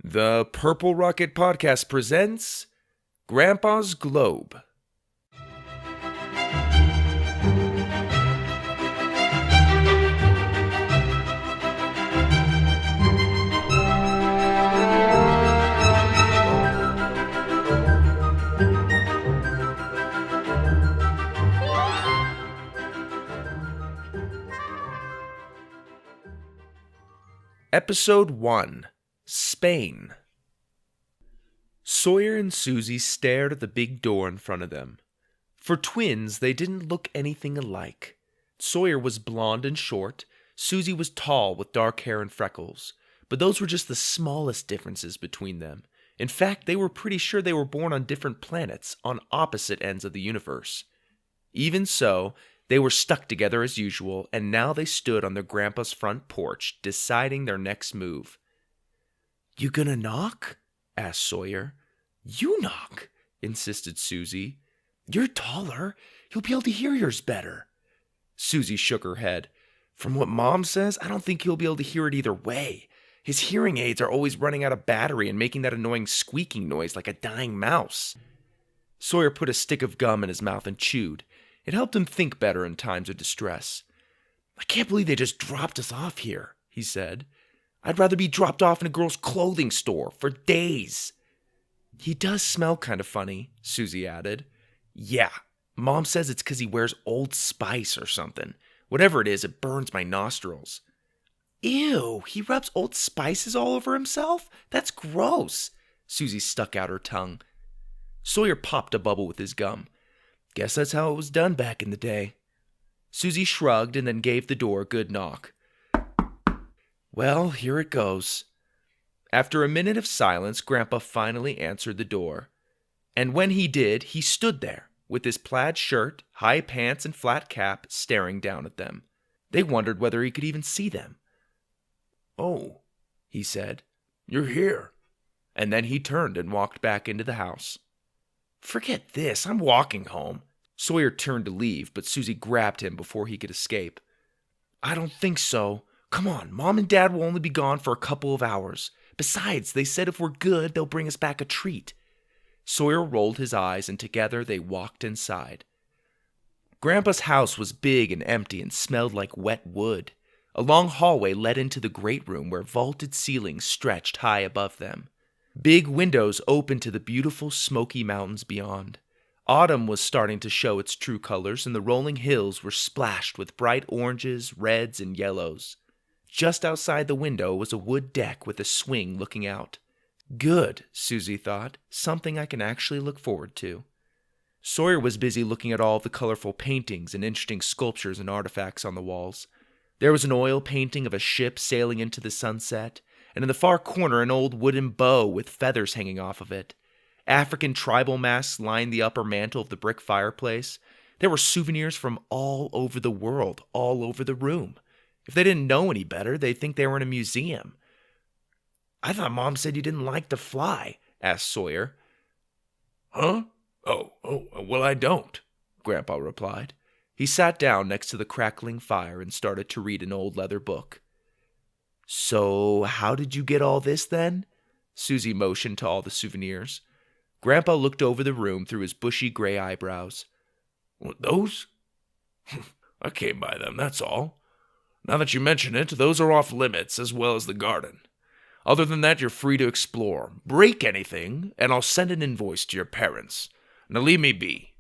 The Purple Rocket Podcast presents Grandpa's Globe. Episode 1. Spain. Sawyer and Suzie stared at the big door in front of them. For twins, they didn't look anything alike. Sawyer was blonde and short. Suzie was tall with dark hair and freckles. But those were just the smallest differences between them. In fact, they were pretty sure they were born on different planets, on opposite ends of the universe. Even so, they were stuck together as usual, and now they stood on their grandpa's front porch, deciding their next move. "You gonna knock?" asked Sawyer. "You knock," insisted Suzie. "You're taller. You'll be able to hear yours better." Suzie shook her head. "From what Mom says, I don't think he'll be able to hear it either way. His hearing aids are always running out of battery and making that annoying squeaking noise like a dying mouse." Sawyer put a stick of gum in his mouth and chewed. It helped him think better in times of distress. "I can't believe they just dropped us off here," he said. "I'd rather be dropped off in a girl's clothing store for days." "He does smell kind of funny," Suzie added. "Yeah, Mom says it's because he wears Old Spice or something. Whatever it is, it burns my nostrils." "Ew, he rubs Old Spices all over himself? That's gross." Suzie stuck out her tongue. Sawyer popped a bubble with his gum. "Guess that's how it was done back in the day." Suzie shrugged and then gave the door a good knock. "Well, here it goes." After a minute of silence, Grandpa finally answered the door. And when he did, he stood there, with his plaid shirt, high pants, and flat cap, staring down at them. They wondered whether he could even see them. "Oh," he said, "you're here." And then he turned and walked back into the house. "Forget this, I'm walking home." Sawyer turned to leave, but Suzie grabbed him before he could escape. "I don't think so. Come on, Mom and Dad will only be gone for a couple of hours. Besides, they said if we're good, they'll bring us back a treat." Sawyer rolled his eyes, and together they walked inside. Grandpa's house was big and empty and smelled like wet wood. A long hallway led into the great room where vaulted ceilings stretched high above them. Big windows opened to the beautiful smoky mountains beyond. Autumn was starting to show its true colors, and the rolling hills were splashed with bright oranges, reds, and yellows. Just outside the window was a wood deck with a swing looking out. Good, Suzie thought, something I can actually look forward to. Sawyer was busy looking at all the colorful paintings and interesting sculptures and artifacts on the walls. There was an oil painting of a ship sailing into the sunset, and in the far corner an old wooden bow with feathers hanging off of it. African tribal masks lined the upper mantle of the brick fireplace. There were souvenirs from all over the world, all over the room. If they didn't know any better, they'd think they were in a museum. "I thought Mom said you didn't like to fly," asked Sawyer. "Huh? Oh, well, I don't," Grandpa replied. He sat down next to the crackling fire and started to read an old leather book. "So, how did you get all this, then?" Suzie motioned to all the souvenirs. Grandpa looked over the room through his bushy gray eyebrows. "Those? I came by them, that's all. Now that you mention it, those are off limits, as well as the garden. Other than that, you're free to explore. Break anything, and I'll send an invoice to your parents. Now leave me be."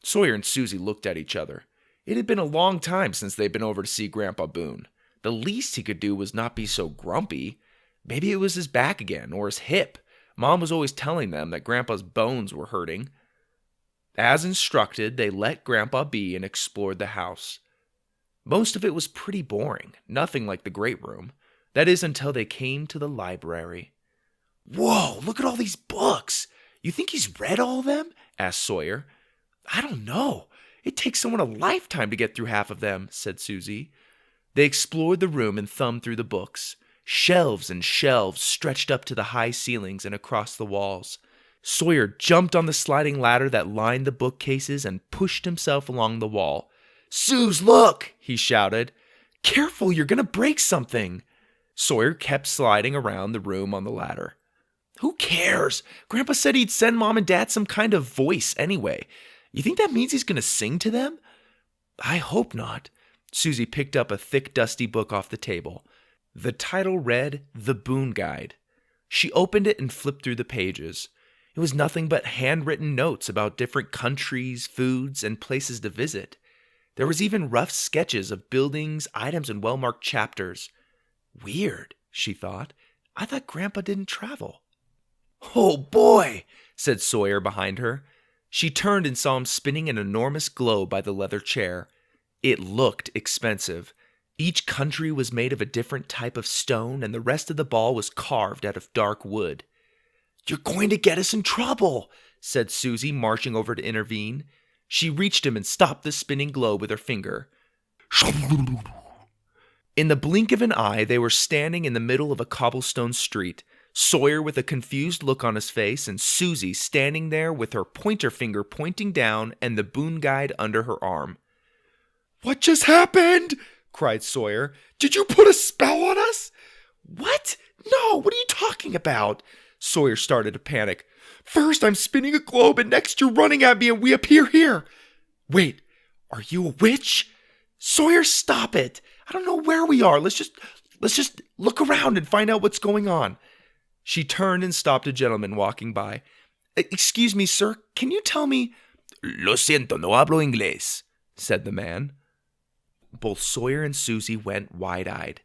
Sawyer and Suzie looked at each other. It had been a long time since they'd been over to see Grandpa Boone. The least he could do was not be so grumpy. Maybe it was his back again, or his hip. Mom was always telling them that Grandpa's bones were hurting. As instructed, they let Grandpa be and explored the house. Most of it was pretty boring, nothing like the great room. That is, until they came to the library. "Whoa, look at all these books! You think he's read all of them?" asked Sawyer. "I don't know. It takes someone a lifetime to get through half of them," said Suzie. They explored the room and thumbed through the books. Shelves and shelves stretched up to the high ceilings and across the walls. Sawyer jumped on the sliding ladder that lined the bookcases and pushed himself along the wall. "Suze, look!" he shouted. "Careful, you're going to break something." Sawyer kept sliding around the room on the ladder. Who cares? Grandpa said he'd send Mom and Dad some kind of voice anyway. You think that means he's going to sing to them? I hope not. Suzie picked up a thick, dusty book off the table. The title read, The Boon Guide. She opened it and flipped through the pages. It was nothing but handwritten notes about different countries, foods, and places to visit. There was even rough sketches of buildings, items, and well-marked chapters. Weird, she thought. I thought Grandpa didn't travel. Oh boy, said Sawyer behind her. She turned and saw him spinning an enormous globe by the leather chair. It looked expensive. Each country was made of a different type of stone, and the rest of the ball was carved out of dark wood. You're going to get us in trouble, said Suzie, marching over to intervene. She reached him and stopped the spinning globe with her finger. In the blink of an eye, they were standing in the middle of a cobblestone street, Sawyer with a confused look on his face, and Suzie standing there with her pointer finger pointing down and the boon guide under her arm. What just happened? Cried Sawyer. Did you put a spell on us? What? No, what are you talking about? Sawyer started to panic. First I'm spinning a globe, and next you're running at me and we appear here. Wait, are you a witch? Sawyer, stop it. I don't know where we are. Let's just look around and find out what's going on. She turned and stopped a gentleman walking by. Excuse me, sir, can you tell me? Lo siento, no hablo inglés, said the man. Both Sawyer and Suzie went wide-eyed.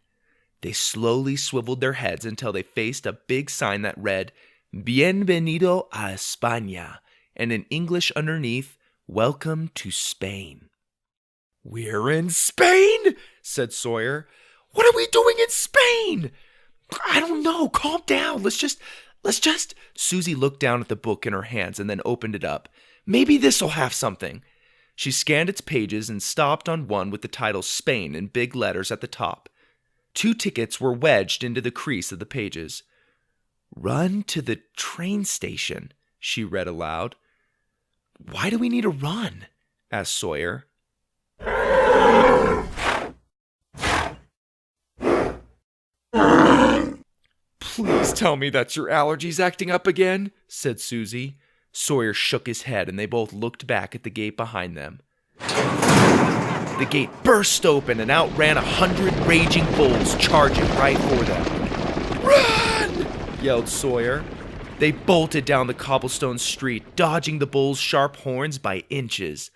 They slowly swiveled their heads until they faced a big sign that read, Bienvenido a España, and in English underneath, Welcome to Spain. We're in Spain, said Sawyer. What are we doing in Spain? I don't know. Calm down. Let's just. Suzie looked down at the book in her hands and then opened it up. Maybe this'll have something. She scanned its pages and stopped on one with the title Spain in big letters at the top. 2 tickets were wedged into the crease of the pages. Run to the train station, she read aloud. Why do we need to run? Asked Sawyer. Please tell me that's your allergies acting up again, said Suzie. Sawyer shook his head and they both looked back at the gate behind them. The gate burst open and out ran 100 raging bulls charging right for them. Run! Yelled Sawyer. They bolted down the cobblestone street, dodging the bulls' sharp horns by inches.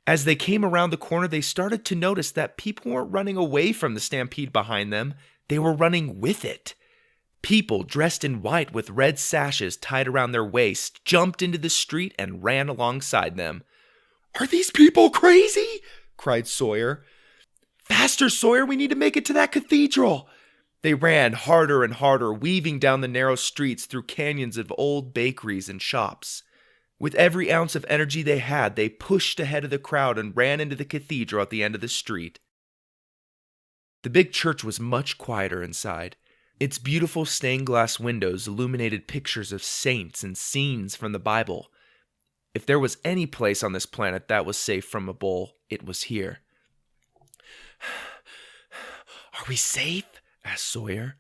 As they came around the corner, they started to notice that people weren't running away from the stampede behind them. They were running with it. People dressed in white with red sashes tied around their waists jumped into the street and ran alongside them. Are these people crazy? Cried Sawyer. Faster, Sawyer, we need to make it to that cathedral. They ran harder and harder, weaving down the narrow streets through canyons of old bakeries and shops. With every ounce of energy they had, they pushed ahead of the crowd and ran into the cathedral at the end of the street. The big church was much quieter inside. Its beautiful stained glass windows illuminated pictures of saints and scenes from the Bible. If there was any place on this planet that was safe from a bull, it was here. Are we safe? Asked Sawyer.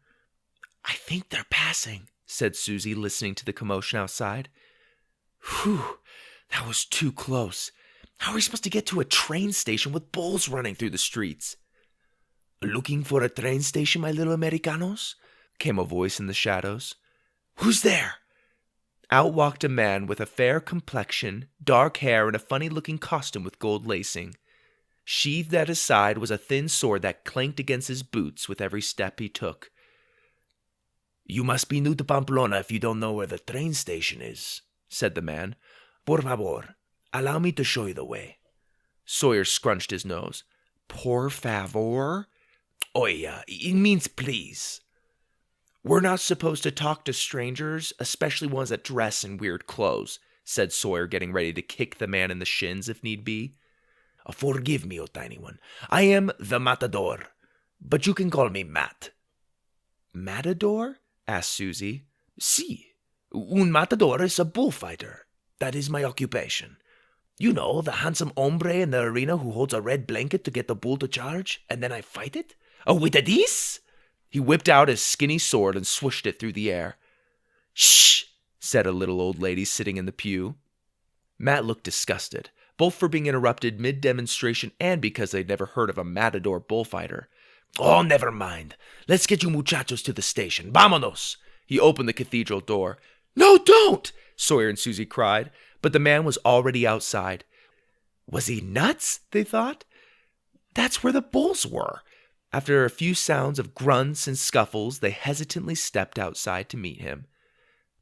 I think they're passing, said Suzie, listening to the commotion outside. Whew, that was too close. How are we supposed to get to a train station with bulls running through the streets? Looking for a train station, my little Americanos? Came a voice in the shadows. Who's there? Out walked a man with a fair complexion, dark hair, and a funny-looking costume with gold lacing. Sheathed at his side was a thin sword that clanked against his boots with every step he took. You must be new to Pamplona if you don't know where the train station is, said the man. Por favor, allow me to show you the way. Sawyer scrunched his nose. Por favor? Oya, it means please. We're not supposed to talk to strangers, especially ones that dress in weird clothes, said Sawyer, getting ready to kick the man in the shins if need be. Forgive me, O tiny one. I am the Matador, but you can call me Matt. Matador? Asked Suzie. Si, un matador is a bullfighter. That is my occupation. You know, the handsome hombre in the arena who holds a red blanket to get the bull to charge, and then I fight it? With a this? He whipped out his skinny sword and swooshed it through the air. "Shh," said a little old lady sitting in the pew. Matt looked disgusted, both for being interrupted mid-demonstration and because they'd never heard of a matador bullfighter. "Oh, never mind. Let's get you muchachos to the station. Vámonos!" He opened the cathedral door. "No, don't!" Sawyer and Suzie cried, but the man was already outside. Was he nuts? They thought. That's where the bulls were. After a few sounds of grunts and scuffles, they hesitantly stepped outside to meet him.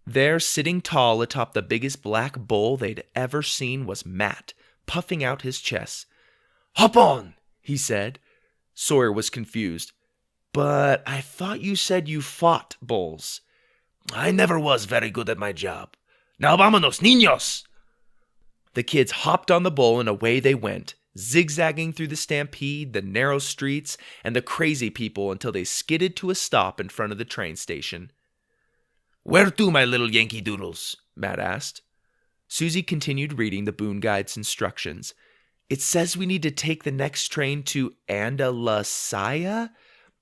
There, sitting tall atop the biggest black bull they'd ever seen, was Matt, puffing out his chest. "Hop on," he said. Sawyer was confused. "But I thought you said you fought bulls." "I never was very good at my job. Now vámonos, niños!" The kids hopped on the bull and away they went, zigzagging through the stampede, the narrow streets, and the crazy people until they skidded to a stop in front of the train station. "Where to, my little Yankee Doodles?" Matt asked. Suzie continued reading the Boone Guide's instructions. "It says we need to take the next train to Andalusia?"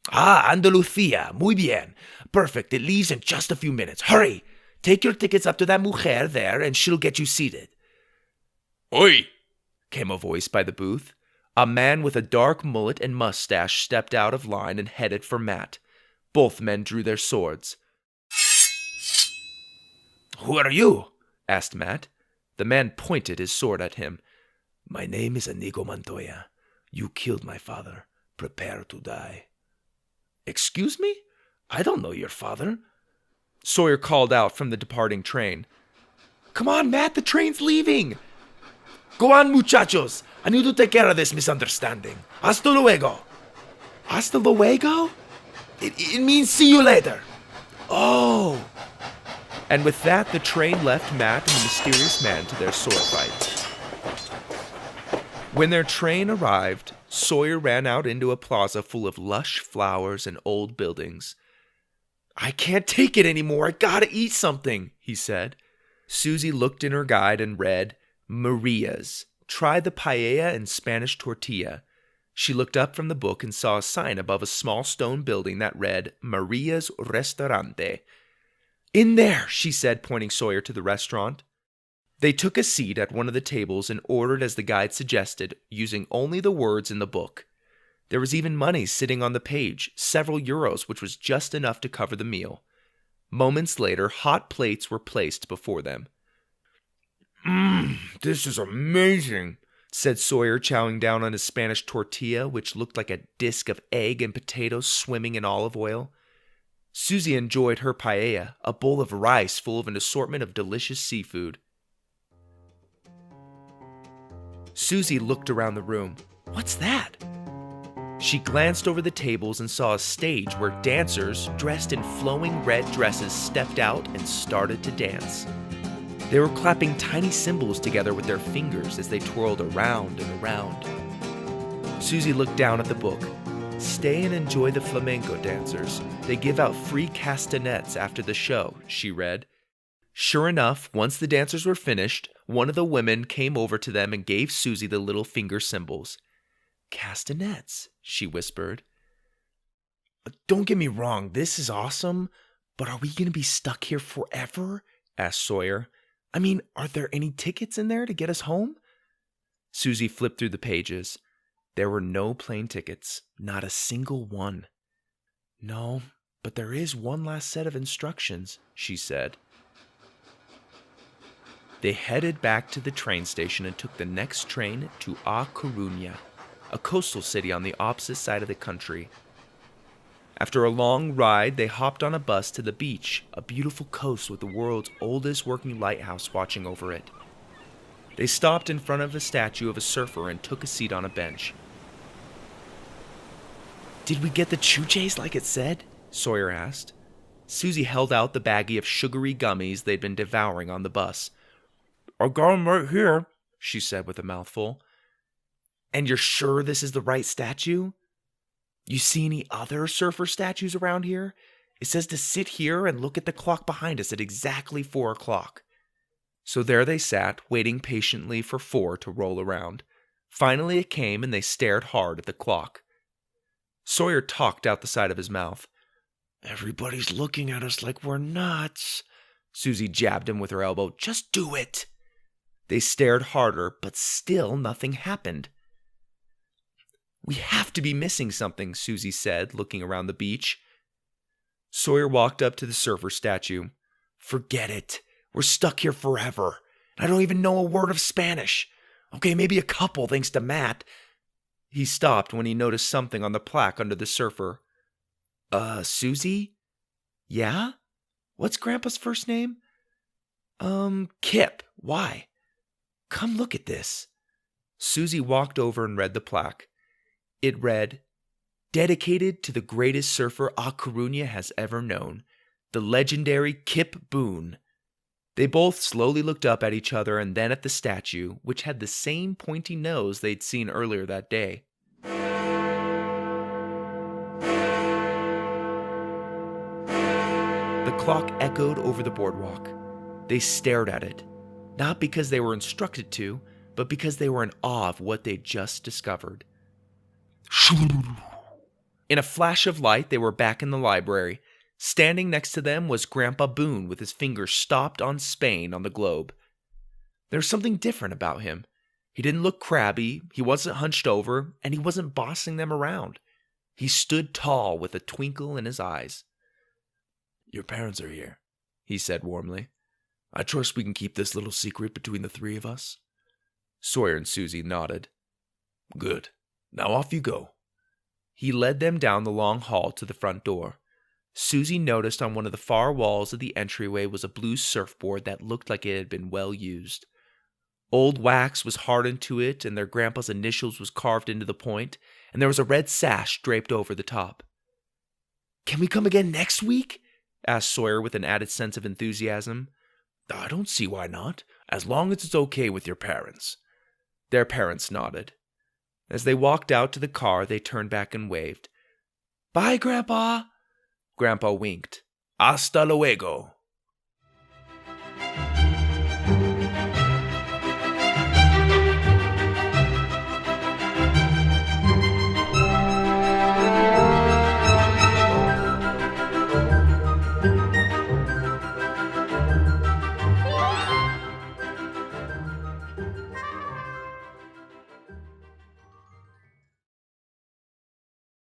"Ah, Andalucia. Muy bien. Perfect. It leaves in just a few minutes. Hurry! Take your tickets up to that mujer there, and she'll get you seated." "Oi!" came a voice by the booth. A man with a dark mullet and mustache stepped out of line and headed for Matt. Both men drew their swords. "Who are you?" asked Matt. The man pointed his sword at him. "My name is Inigo Montoya. You killed my father. Prepare to die." "Excuse me? I don't know your father." Sawyer called out from the departing train. "Come on, Matt, the train's leaving." "Go on, muchachos. I need to take care of this misunderstanding. Hasta luego." "Hasta luego?" It means see you later." "Oh." And with that, the train left Matt and the mysterious man to their sword fight. When their train arrived, Sawyer ran out into a plaza full of lush flowers and old buildings. "I can't take it anymore. I gotta eat something," he said. Suzie looked in her guide and read, "Maria's. Try the paella and Spanish tortilla." She looked up from the book and saw a sign above a small stone building that read, "Maria's Restaurante." "In there," she said, pointing Sawyer to the restaurant. They took a seat at one of the tables and ordered as the guide suggested, using only the words in the book. There was even money sitting on the page, several euros, which was just enough to cover the meal. Moments later, hot plates were placed before them. This is amazing," said Sawyer, chowing down on his Spanish tortilla, which looked like a disc of egg and potatoes swimming in olive oil. Suzie enjoyed her paella, a bowl of rice full of an assortment of delicious seafood. Suzie looked around the room. "What's that?" She glanced over the tables and saw a stage where dancers, dressed in flowing red dresses, stepped out and started to dance. They were clapping tiny cymbals together with their fingers as they twirled around and around. Suzie looked down at the book. "Stay and enjoy the flamenco dancers. They give out free castanets after the show," she read. Sure enough, once the dancers were finished, one of the women came over to them and gave Suzie the little finger cymbals. "Castanets," she whispered. "Don't get me wrong, this is awesome, but are we going to be stuck here forever?" asked Sawyer. "I mean, are there any tickets in there to get us home?" Suzie flipped through the pages. There were no plane tickets, not a single one. "No, but there is one last set of instructions," she said. They headed back to the train station and took the next train to A Coruña, a coastal city on the opposite side of the country. After a long ride, they hopped on a bus to the beach, a beautiful coast with the world's oldest working lighthouse watching over it. They stopped in front of a statue of a surfer and took a seat on a bench. "Did we get the chuches like it said?" Sawyer asked. Suzie held out the baggie of sugary gummies they'd been devouring on the bus. "I got 'em right here," she said with a mouthful. "And you're sure this is the right statue? You see any other surfer statues around here? It says to sit here and look at the clock behind us at exactly 4 o'clock. So there they sat, waiting patiently for 4 to roll around. Finally it came, and they stared hard at the clock. Sawyer talked out the side of his mouth. Everybody's looking at us like we're nuts. Suzie jabbed him with her elbow. Just do it. They stared harder, but still nothing happened. We have to be missing something, Suzie said, looking around the beach. Sawyer walked up to the surfer statue. Forget it. We're stuck here forever. I don't even know a word of Spanish. Okay, maybe a couple thanks to Matt. He stopped when he noticed something on the plaque under the surfer. Suzie? Yeah? What's Grandpa's first name? Kip. Why? Come look at this. Suzie walked over and read the plaque. It read, dedicated to the greatest surfer A Coruña has ever known, the legendary Kip Boone. They both slowly looked up at each other and then at the statue, which had the same pointy nose they'd seen earlier that day. The clock echoed over the boardwalk. They stared at it, not because they were instructed to, but because they were in awe of what they'd just discovered. In a flash of light, they were back in the library. Standing next to them was Grandpa Boone with his finger stopped on Spain on the globe. There was something different about him. He didn't look crabby, he wasn't hunched over, and he wasn't bossing them around. He stood tall with a twinkle in his eyes. Your parents are here, he said warmly. I trust we can keep this little secret between the three of us. Sawyer and Suzie nodded. Good. Now off you go. He led them down the long hall to the front door. Suzie noticed on one of the far walls of the entryway was a blue surfboard that looked like it had been well used. Old wax was hardened to it, and their grandpa's initials was carved into the point, and there was a red sash draped over the top. Can we come again next week? Asked Sawyer with an added sense of enthusiasm. I don't see why not, as long as it's okay with your parents. Their parents nodded. As they walked out to the car, they turned back and waved. Bye, Grandpa. Grandpa winked. Hasta luego.